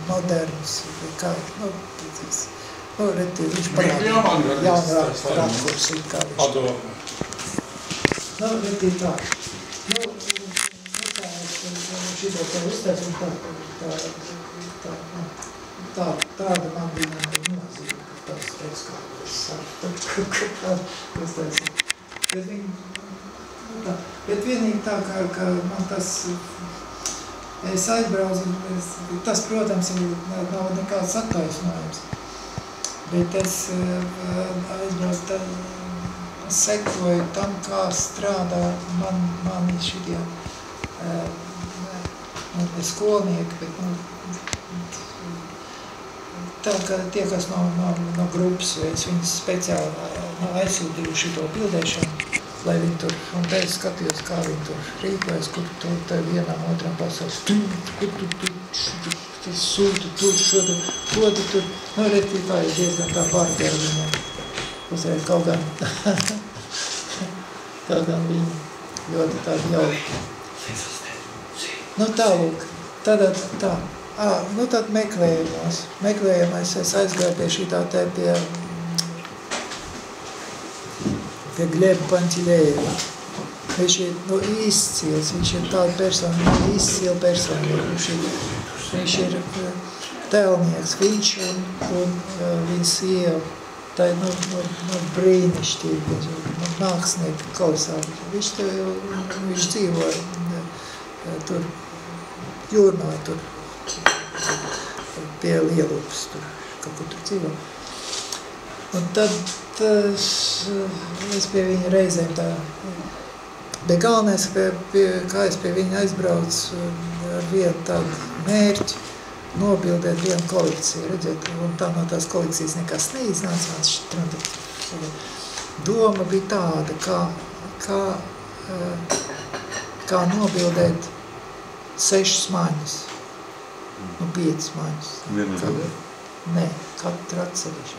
moderns, kā, reti, viņš parādīja jaunu rakursu, kā viņš. Reti tā. Šito tā uzteicu, tāda man bija nozīme, ka tas teiks, kā es saku, kā uzteicu. Bet vienīgi tā, ka man tas, es aizbraucu, tas, protams, nav nekāds attaisnojums, bet es aizbraucu, sekoju tam, kā strādā mani šitie ne skolnieki, bet tā, ka tie, kas no grupas, es viņus speciāli aizsūtīju šito bildēšanu, lai viņi tur, un te es skatījos, kā viņi tur rīkojas, kur tur te vienam otram pasaules, kur tu sūtu tur, šodien, ko tu tur, reti tā ir diezgan tā pārgēra viņam, uzreiz kaut gan viņi ļoti tādi jauki. Tā lūk, tad meklējumais es aizgāju pie šitā te pie Gleba Pantilējeva. Viņš ir izcils, viņš ir tāda persona, izcila persona. Viņš ir tēlnieks, viņš un viņa sieva. Tā ir brīnišķīga, mākslinieka kolosāli. Viņš dzīvoja tur Jūrmā, tur pie Lielupas, tur kaut kur tur dzīvo. Un tad es pie viņa reizēm tā, bet galvenais, kā es pie viņa aizbraucu ar vienu tādu mērķi, nobildēt vienu kolekciju, redziet, un tā no tās kolekcijas nekas neiznāca. Doma bija tāda, kā nobildēt 6 maņas, 5 maņas. Nē, katru atsevišķi.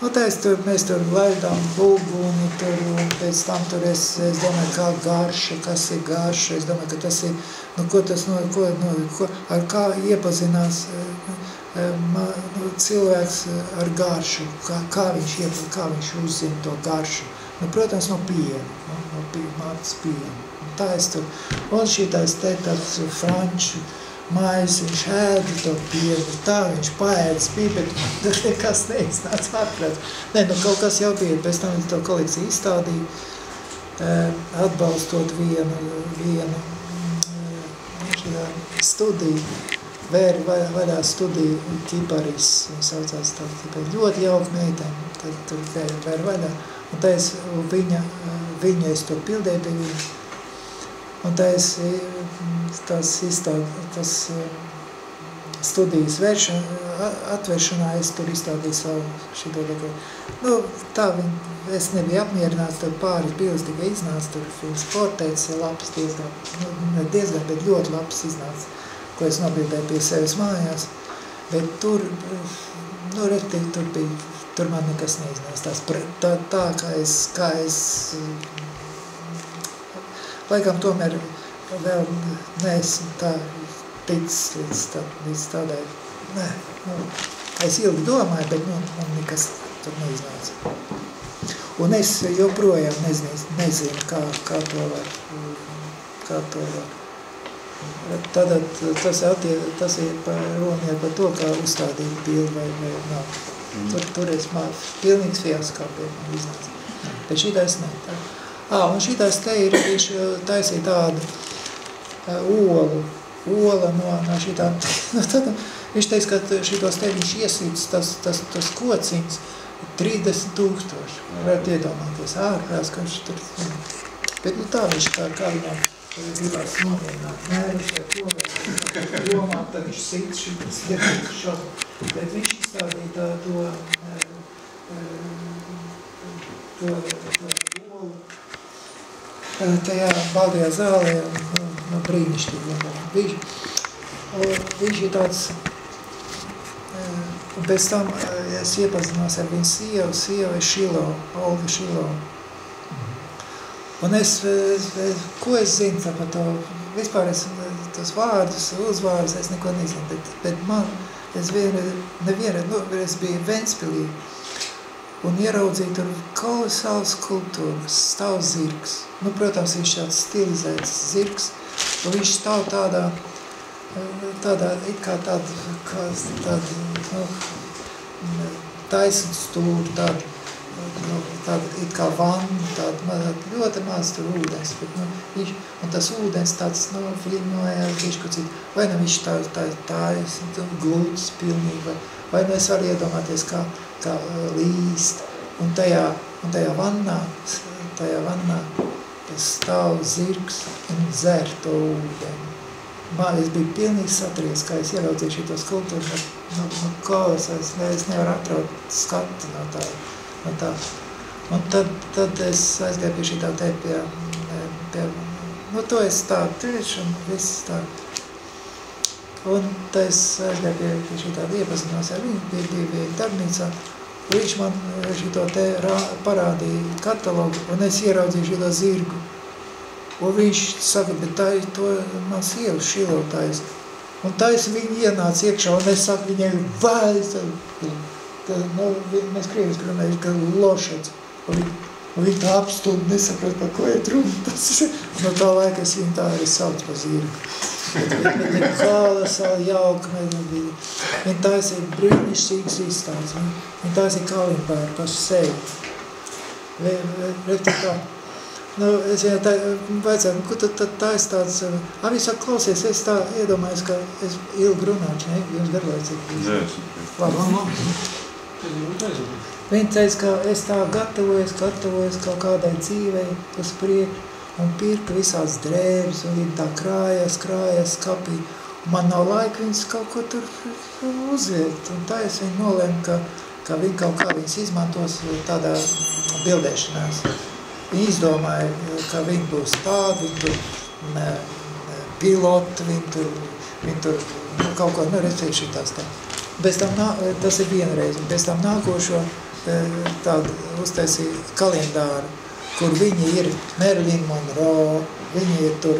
Mēs tur laidām bulguni, un pēc tam tur es domāju, kā garša, kas ir garša, es domāju, ka tas ir, ko tas, ar kā iepazinās cilvēks ar garšu, kā viņš uzzina to garšu. Protams, no piena, no mātes piena. Tā es tur, un šitais te tāds franču maizi, viņš ēda to pienu, tā viņš paēdas bija, bet nekas neiznāca atklāt. Kaut kas jau bija, pēc tam viņš to kolekciju izstādīja, atbalstot vienu studiju, vaļā studiju Kiparis, viņa saucās tā, ļoti jauka meitene, tad tur vēr vaļā, un tā viņu es tur pildēju pie viņa, un tā es tas studijas atvēršanā es tur izstādīju savu šito dekoru. Tā es nebiju apmierināts, tad pāris bildes tikai iznāca, tur films portēts, labs diezgan, bet ļoti labs iznāca, ko es nobildēju pie sevis mājās, bet tur, reti, tur man nekas neiznāca, tā kā es laikam tomēr vēl neesmu tā ticis līdz tādai, es ilgi domāju, bet man nekas tur neiznāca. Un es joprojām nezinu, kā to var. Tad tas ir runa par to, kā uzstādīt bildi vai nav. Tur es pilnīgs fiasko pie man iznāca. Bet šitais ne. Un šitais te ir, viņš taisīja tādu ola no šitām. Viņš teica, ka šitos te viņš iesīts tas kociņas 30,000. Varētu iedomāties ārprās, ka viņš tur. Bet tā viņš kā viņam gribās nomierināt mērķi vai ko vai domāt, tad viņš sit šitas šādu. Bet viņš izstādīja to olu tajā baldajā zālē no brīnišķīgi. Viņš ir tāds, un pēc tam es iepazinos ar viņu sievu Šilo, Olga Šilo. Un ko es zinu par to? Vispār tas vārdus, uzvārdus, es neko nezinu, bet man, es biju Ventspilī un ieraudzīju tur kolosāls kultūras, stāv zirgs. Nu, protams, viņš tāds stilizēts zirgs, un viņš stāv tādā it kā tāda, taisna stūra, tāda it kā vanna, tāda ļoti maz tur ūdens, bet, un tas ūdens tāds, fliņojās, bišķi, vai viņš taisna, glūds pilnīgi, vai es varu iedomāties, kā līst, un tajā vannā stāv zirgs un dzer to ūdeni. Es biju pilnīgi satrieks, kā es ieraudzīju šito skulptūru, es nevaru atraut skatu no tā. Un tad es aizgāju pie šitā te pie to es tā tieši un viss tā. Un tad es aizgāju pie šitā iepazinos ar viņu, bija darbnīcā, un viņš man šito te parādīja katalogu, un es ieraudzīju šito zirgu. Un viņš saka, bet to man sieva šilotājs. Un viņi ienāca iekšā, un es saku viņai, vai, mēs krievis grunējuši, ka lošats. Un viņi tā apstuldi nesaprot, par ko ir runa. No tā laika es viņu tā arī sauc par zirgu. Viņa ir kolosāli jauka. Viņa tās ir brīnišķīgas izstādes. Viņa tās ir kalimbairi paši sevi. Es viņai vajadzētu, ko tad tā es tāds, viņi saka, klausies, es tā iedomājos, ka es ilgi runāšu, ne? Jums garlaicīgi. Viņa teica, ka es tā gatavojos kaut kādai dzīvei uz priekšu un pirka visāds drēbes un viņa tā krājas kapī. Man nav laika viņas kaut ko tur uzviet. Un tā es viņu nolēmu, ka viņi kaut kā viņas izmantos tādā bildēšanās. Viņi izdomāja, ka viņi būs tādi, viņi tur piloti, viņi tur kaut ko redzēju šitās tā. Bez tam, tas ir vienreiz, bez tam nākošo tādu uztaisīja kalendāru, kur viņi ir Marilyn Monroe, viņi ir tur,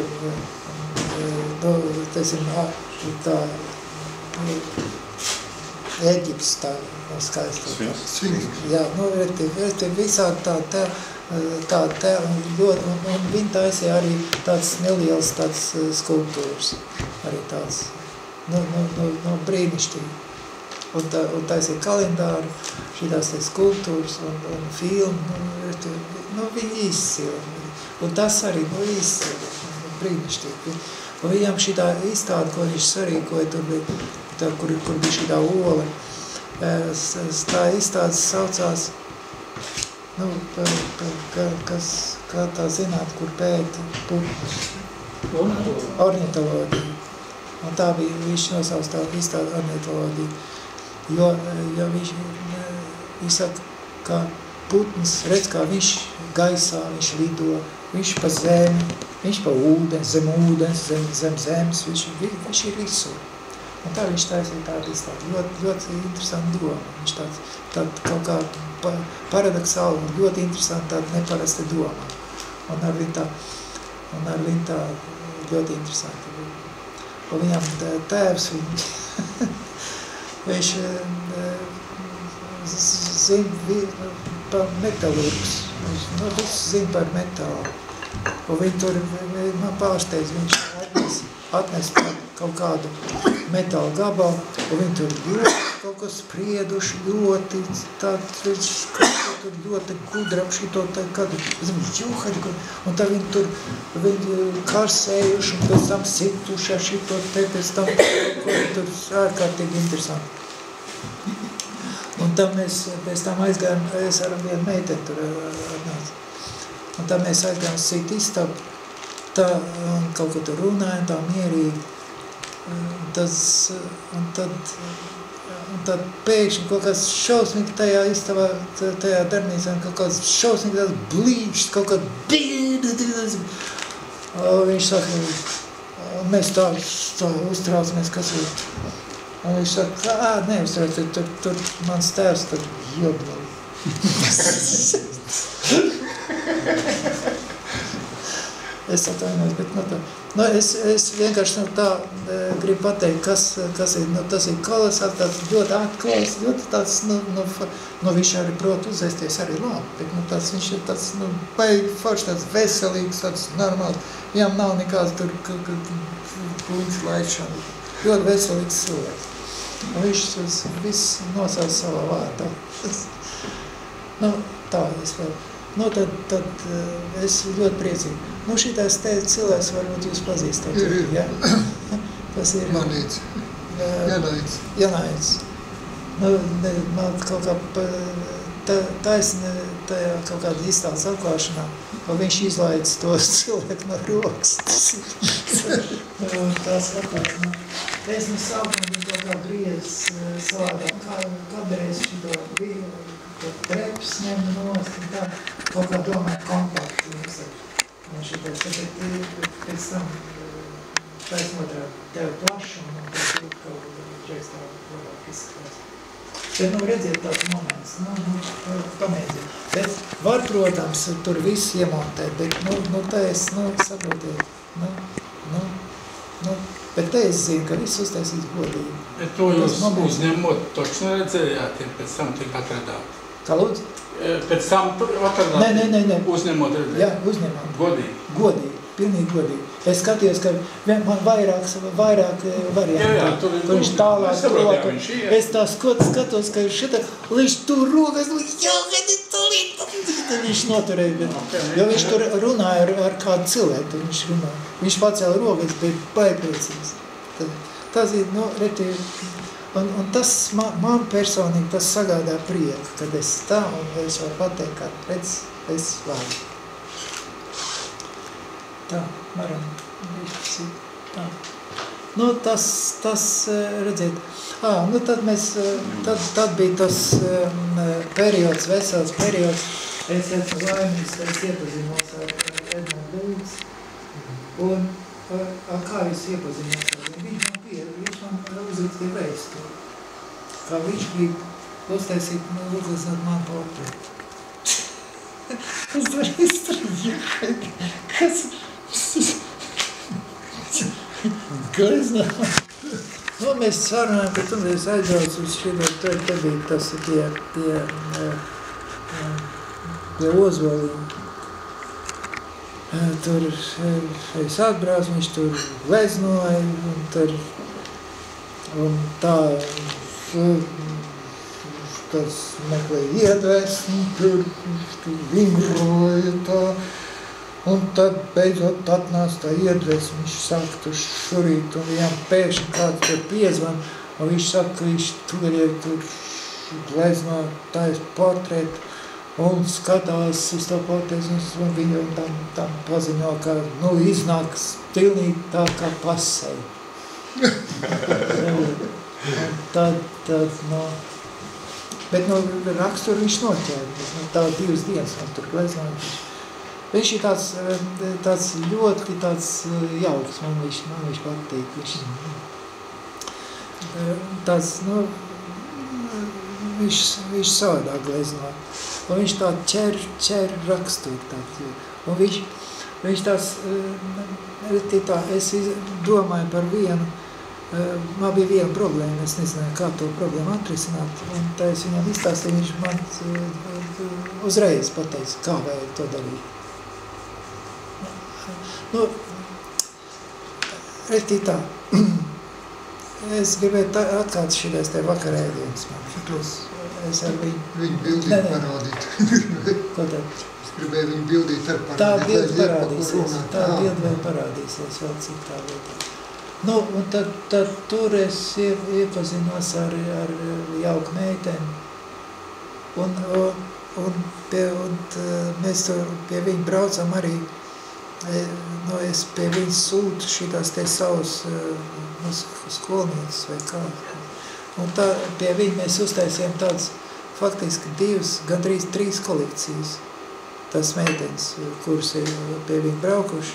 tā Eģipts, tā skaista. Jā, visādi tā, un viņi taisīja arī tāds neliels tāds skulptūras, arī tāds, brīnišķīgi. Un taisīja kalendāru, šitās te skulptūras un filmu, viņi izsila. Un tas arī, izsila, brīnišķīgi. Un viņam šitā izstāde, ko viņš sarīkoja, tur bija, kur bija šitā ola, tā izstādes saucās, kā tā zināt, kur pēta putnus. Ornitoloģija. Un tā bija, viņš nosauc tā izstāde ornitoloģija. Jo viņš saka, ka putns redz, kā viņš gaisā, viņš lido, viņš pa zemi, viņš pa ūdens, zem ūdens, zem zemes, viņš ir visur. Un tā viņš taisīja tādu izstādi. Ļoti interesanti doma. Viņš tād kaut kā paradoxāli un ļoti interesanti tāda neparasta doma. Un ar viņu tā ļoti interesanti. Un viņam tēvs, viņš zina par metalurgus. Viņš visu zina par metālu. Un viņi tur, man pārsteidz, viņš atnes kaut kādu metālu gabalu, un viņi tur kaut ko sprieduši ļoti, viņš tur ļoti gudram šito kādu, un tā viņi tur karsējuši, un pēc tam situši ar šito pēc tam, tur ārkārtīgi interesanti. Un tam mēs pēc tam aizgājām, es ar vienu meiteni tur atnācu. Un tā mēs aizgājām uz citu istabu, tā kaut ko tur runājam, tā mierīgi. Un tad pēkšņi kaut kāds šausmīgi tajā istabā, tajā darbnīcā, kaut kāds šausmīgi tāds blīšs, kaut kāds bīdz. Viņš saka, un mēs tā uztraucamies, kas ir. Un viņš saka, neuztrauc, tur mans tēvs tur jodoli. Es atvainojos, bet es vienkārši tā gribu pateikt, kas ir, tas ir kolosāli, tāds ļoti atklājs, ļoti tāds, viņš arī prot uzēsties arī labi, bet viņš ir tāds, baigi forši, tāds veselīgs, tāds normāls, viņam nav nekāds tur puņas laišana, ļoti veselīgs cilvēks. Un viņš viss nosauc savā vārdā. Tā es vēl. Tad es ļoti priecīgi. Šitais te cilvēks varbūt jūs pazīstat. Ir. Tas ir... Manīts. Janaids. Man kaut kā taisni tajā kaut kāda izstādes atklāšanā, viņš izlaids tos cilvēku no rokas. Tās atklāšanā. Es sākumā biju kaut kā griezis savādāk, kādreiz šito biju, treps ņem nost un tā, kaut kā domāju kompakti. Bet pēc tam taisnotrā tev plašu un tad kaut reiz tā labāk izskatās. Bet, redziet tāds moments, pamēģiniet. Bet var, protams, tur viss iemontēt, bet, tā es, saprotiet, bet te es zinu, ka viss uztaisīs godīgi. Bet to jūs uzņemot, toču neredzējāt, ja pēc tam tik atradāt? Kā lūdzu? Pēc tam atradāt? Nē. Uzņemot redzēt? Jā, uzņemot. Godīgi? Godīgi, pilnīgi godīgi. Es skatījos, ka man vairāk varianti, kur viņš tālāk roka. Es tā skatos, ka šitā, viņš tur rokas, viņš noturēja, jo viņš tur runāja ar kādu cilvēku, viņš runāja. Viņš pacēla rokas, bet baigpriecīgs. Tas ir, un tas man personīgi tas sagādā prieku, kad es tā, un es varu pateikt, ka redz, es varu. Tā, varam, tā. Tas, redziet, tad bija tas periods, vesels periods, es esmu laimīgs, ka es iepazinos ar Edmundu Lūdz, un kā es iepazinos ar viņu? Viņš man uzrakstīja vēsturi, kā viņš grib uztaisīt man portretu. Es varu izdarīt, kas mēs sarunājam, ka tu mēs aizbrauc uz šito, te bija tas pie Ozoliem. Tur es atbrauc, viņš tur leznoja, un tā tas meklēja iedvesmu, tur vingroja tā, un tad beidzot atnāca tā iedvesmu, viņš saka tur šurīt, un viņam pēkšņi kāds tur piezvan, un viņš saka, ka viņš tur lezno tais portretu, un skatās uz to portretu, un viņu tam paziņo, ka, iznāks pilnīgi tā kā pasei. Un tad, bet raksturu viņš noķēra, tā 2 dienas man tur gleznoja. Viņš ir tāds ļoti tāds jauks, man viņš patīk. Viņš savādāk glezno. Un viņš tā ķer raksturu. Un viņš tāds, es domāju par vienu, man bija viena problēma, es nezināju, kā to problēmu atrisināt, un tā es viņam izstāstīju, viņš man uzreiz pateica, kā vajag to darīt. Retī tā, es gribēju atkārt šitais te vakarēdienas man. Es ar viņu... Viņu bildīt parādīt. Ko tad? Es gribēju viņu bildīt ar parādīt. Tā bildi parādīsies, tā bildi vēl parādīsies, vēl cik tā lietā. Un tad tur es iepazinos ar jauku meiteni, un mēs tur pie viņa braucam arī, es pie viņas sūtu šitās te savus skolnieces vai kā. Un tā pie viņa mēs uztaisījām tādas faktiski 2, gandrīz 3 kolekcijas. Tas meitenes, kuras ir pie viņa braukuši.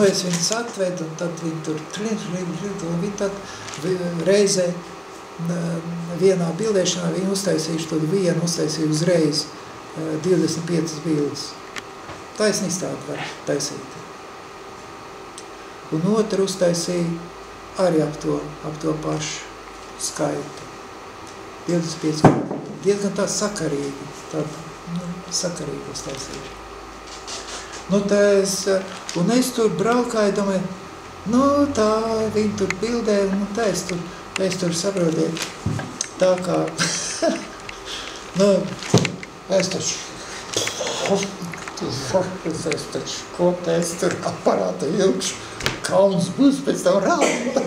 Es viņas atvedu, un tad viņi tur un viņi tad reizē vienā bildēšanā viņi uztaisījuši to vienu, uztaisīju uzreiz 25 bildes. Taisnīgs tādu var taisīt. un otru uztaisīja arī ap to pašu skaitu. 25, diezgan tā sakarīgi, sakarīgi uztaisīju. Un es tur braukāju, domāju, tā viņi tur bildē, es tur saprotiet, tā kā, es taču, ko es tur aparātu ilgšu, kauns būs pēc tam rādu.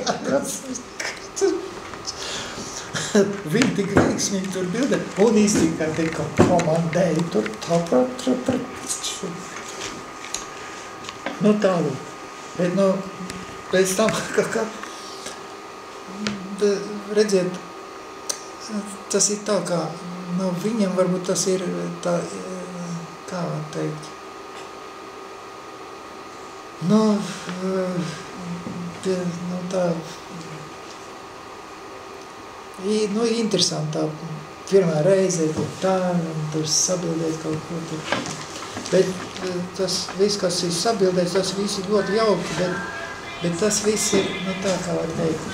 Viņi tik veiksmīgi tur bildē, un īstenībā tika komandēji tur tāpat. Tālu. Bet, pēc tam, redziet, tas ir tā kā, viņam varbūt tas ir tā, kā var teikt, tā, interesanti tā pirmā reize, tur sabildēt kaut ko tur. Bet tas viss, kas ir sabildēts, tas viss ir ļoti jauki, bet tas viss ir, tā kā var teikt.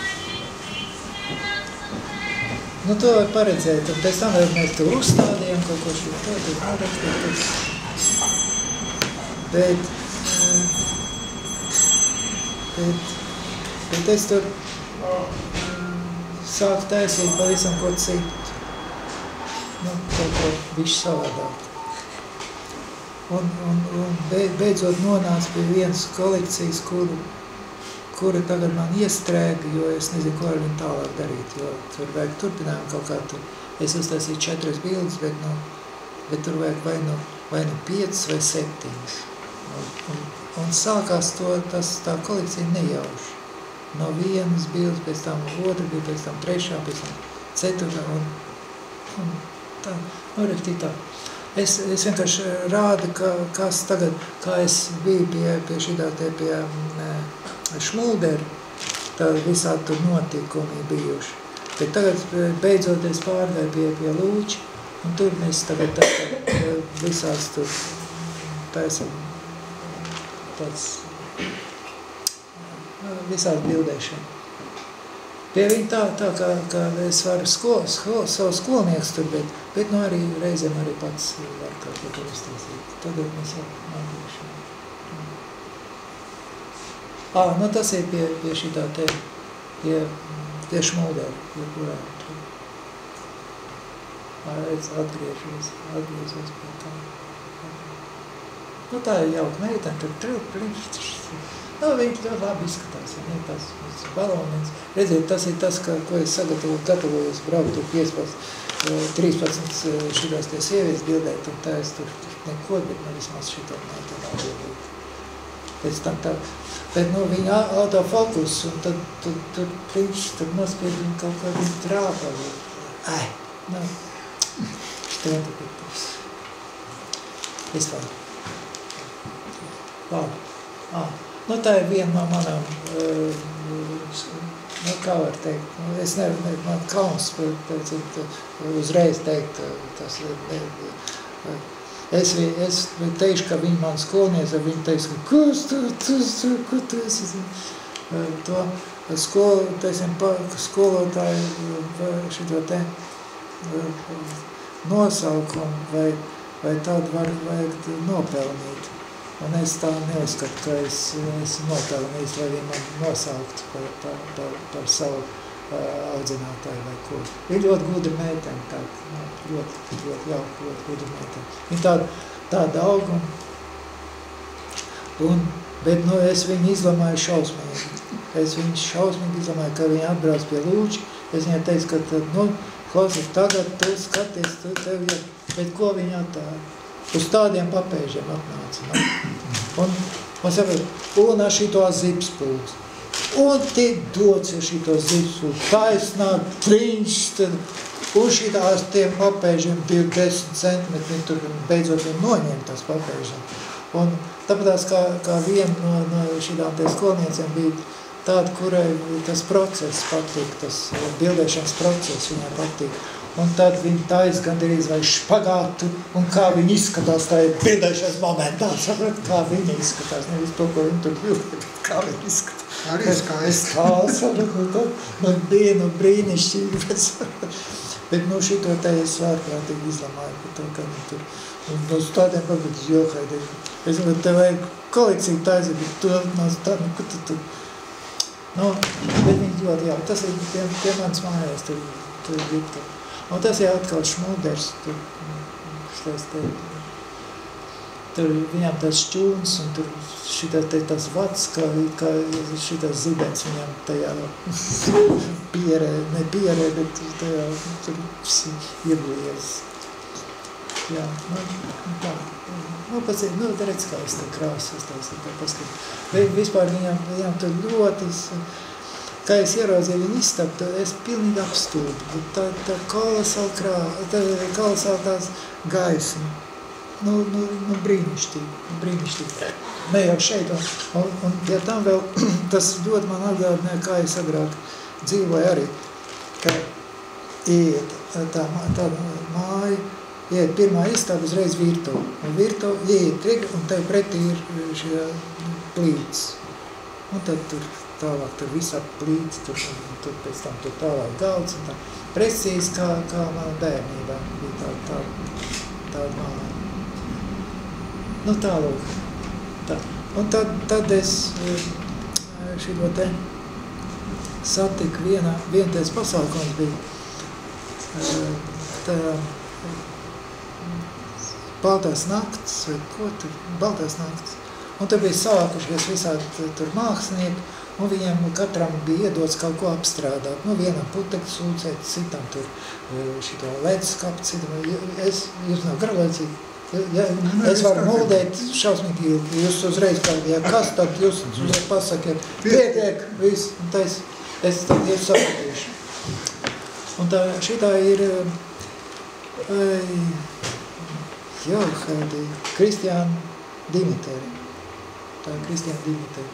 To var paredzēt, un pēc tam mēs tur uzstādījām kaut ko šo, tur norakstīt. Bet es tur sāku taisīt pavisam ko citu. Kaut ko višķi savādāk. Un beidzot nonāca pie vienas kolekcijas, kura tagad man iestrēga, jo es nezinu, ko ar viņu tālāk darīt, jo tur vajag turpinājumu kaut kā tur. Es uztaisīju 4 bildes, bet tur vajag vai nu 5 vai 7. Un sākās tā kolekcija nejauši. No vienas bildes, pēc tam otra bija, pēc tam 3, pēc tam 4, un tā, norektī tā. Es vienkārši rādu, kas tagad, kā es biju pie šitā te pie Šmuldera, tā visādi tur notikumi bijuši. Bet tagad beidzot es pārgāju pie Lūča, un tur mēs tagad visās tur taisam tāds visādi bildēšana. Pie viņa tā kā es varu savu skolnieks tur, bet arī reizēm arī pats var kaut ko tur uztaisīt. Tagad mēs jau mācīšana. Tas ir pie šitā te, pie Šmuldera, joprojām tur. Atgriezos pie tā. Tā ir jauka meitene, tur viņi ļoti labi izskatās, ja tās balonītes. Redziet, tas ir tas, ko es gatavojos braukt tur 13 šitās tie sievietes bildēt, un tā es tur neko, bet vismaz šitā meitene bildīt. Pēc tam tā, bet viņa autofokus, un tad viņš tur nospied viņu kaut kā viņa trāpā. Šķiet, tas. Vispār. Labi. Tā ir viena no manām, kā var teikt, es nevaru, man kauns uzreiz teikt, tas es teikšu, ka viņa man skolniece, viņa teiks, ka ko tu esi? Skolotāju šito te nosaukumu vai tādu vajag nopelnīt. Un es tā neuzskatu, ka es nopelnījis, lai viņi man nosauktu par savu audzinātāju vai ko. Ir ļoti gudra meitene, ļoti jauka, ļoti gudra meitene. Viņa tāda auguma, bet es viņu izlamāju šausmīgi. Es viņu šausmīgi izlamāju, ka viņa atbrauc pie Lūča. Es viņai teicu, ka klausies, tagad tu skaties, tev jau, bet ko viņa attāja? Uz tādiem papēžiem atnāca. Un saprot, un ar šito zipspulks. Un tik dots ir šito zipspulks. Taisnāk, triņš, un šitās tiem papēžiem bija 10 centimetri, tur beidzot viņi noņēma tās papēžiem. Un tāpēc kā viena no šitām tie skolnieciem bija tāda, kurai tas process patīk, tas bildēšanas process viņai patīk. Un tad viņi taisa gandrīz vai špagātu, un kā viņi izskatās tajā bildēšanas momentā, saprot, kā viņi izskatās, nevis to, ko viņi tur bildē, kā viņi izskatās. Arī skaisti. Un dienu brīnišķīgi. Bet šito te es ārprātīgi izlamāju par to, ka viņi tur. Un no tādiem pabudis johaidiem. Es domāju, tev vajag kolekciju taisīt, bet tu tā, ko tu tur. Bet viņi ļoti jā. Tas ir pie manas mājās, tur ir Viktor. Un tas ir atkal šmūders, tur viņam tas šķūns, un tur tas vats, kā šitas zibens viņam tajā nepierē, bet tajā tur ieblies. Jā, tā. Redz, kā es tā krāsas, tā paskat. Vispār viņam tur ļoti, kā es ieraudzīju viņu istabu, es pilnīgi apstūdu. Tā kolosāli tās gaisma. Brīnišķīgi. Ne jau šeit. Un ja tam vēl, tas ļoti man atgādināja, kā es agrāk dzīvoju arī, ka iet tā māja, iet pirmā istaba uzreiz virtuve. Un virtuve iet, un tev pretī ir šie plīts. Un tad tur tālāk tur visā plīts, tur pēc tam tur tālāk galds un tā. Precīzi kā mana bērnībā bija tāda māja. Tālāk. Tā. Un tad es šito te satiku vientais pasākums bija tā Baltās naktis, vai ko tur, Baltās naktis. Un tur bija sākušies visādi tur mākslinieki, un viņiem katram bija iedots kaut ko apstrādāt. Vienam putekļu sūcēt, citam tur šito leduskapu, citam. Jūs nav garlaicīgi. Es varu moldēt šausmīgi ilgi. Jūs uzreiz kādījā, kas tad jūs pasakiet? Pietiek, viss. Un tā es tad ir sapratīšu. Un tā šitā ir Kristiāna Dimiteri. Tā ir Kristiāna Dimiteri.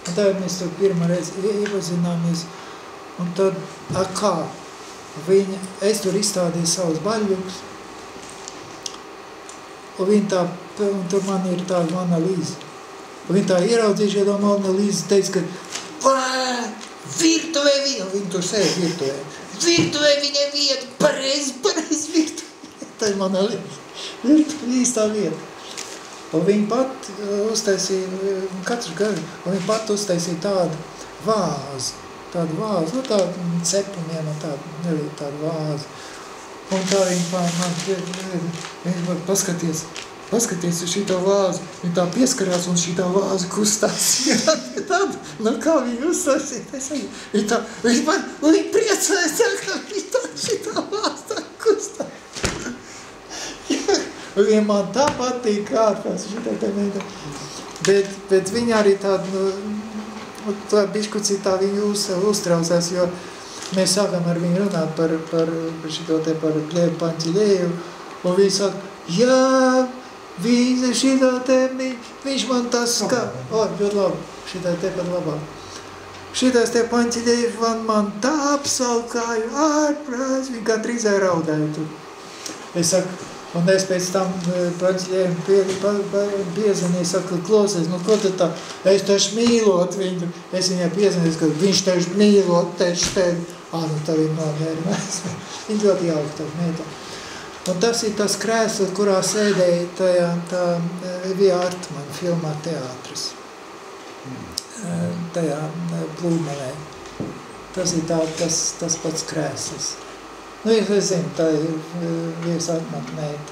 Un tā mēs tur pirmā reize iepazināmies. Un tad, kā? Es tur izstādīju savus baļļukus. Un tur man ir tāda Mona Līza. Un viņa tā ieraudzīja, ja Mona Līza teica, ka virtuvē viņa, viņa tur sēž virtuvē. Virtuvē viņa vieta, pareizi virtuvē. Tā ir Mona Līza. Virtuvē īstā vieta. Un viņa pat uztaisīja, katru gadu, un viņa pat uztaisīja tādu vāzi, tādu cepumiem un tādu vāzi. Un tā viņa man paskaties uz šito vāzi, viņa tā pieskarās un šitā vāzi kustās. Tad, kā viņa uzsāsīja, viņa priecājas, ka šitā vāzi tā kustās. Un viņa man tā patīk ārpās šitā te mēdā. Bet viņa arī tā biškucī tā viņa uztraucās, jo mēs sākam ar viņu runāt par šito te par Glēbu Paņķiļēju, un viņa saka, jā, šitā te, viņš man tas kā, ļoti labi, šitā te pat labāk. Šitās te Paņķiļēju man tā apsaukāju, ārprāts, viņa kā trīzē raudāju tur. Es saku, un es pēc tam Paņķiļējiem piezvanīju, saku, klausies, ko tu tā, es taču mīlot viņu, es viņai piezvanīju, ka viņš taču mīlot, tevi, tā viņa nomērinājās. Viņa ļoti jauka tā mētā. Un tas ir tas krēsls, kurā sēdēja tā Evija Artmana filmā Teātris. Tajā Plūmelē. Tas ir tas pats krēsls. Es zinu, tā ir Evijas Artmana mēta.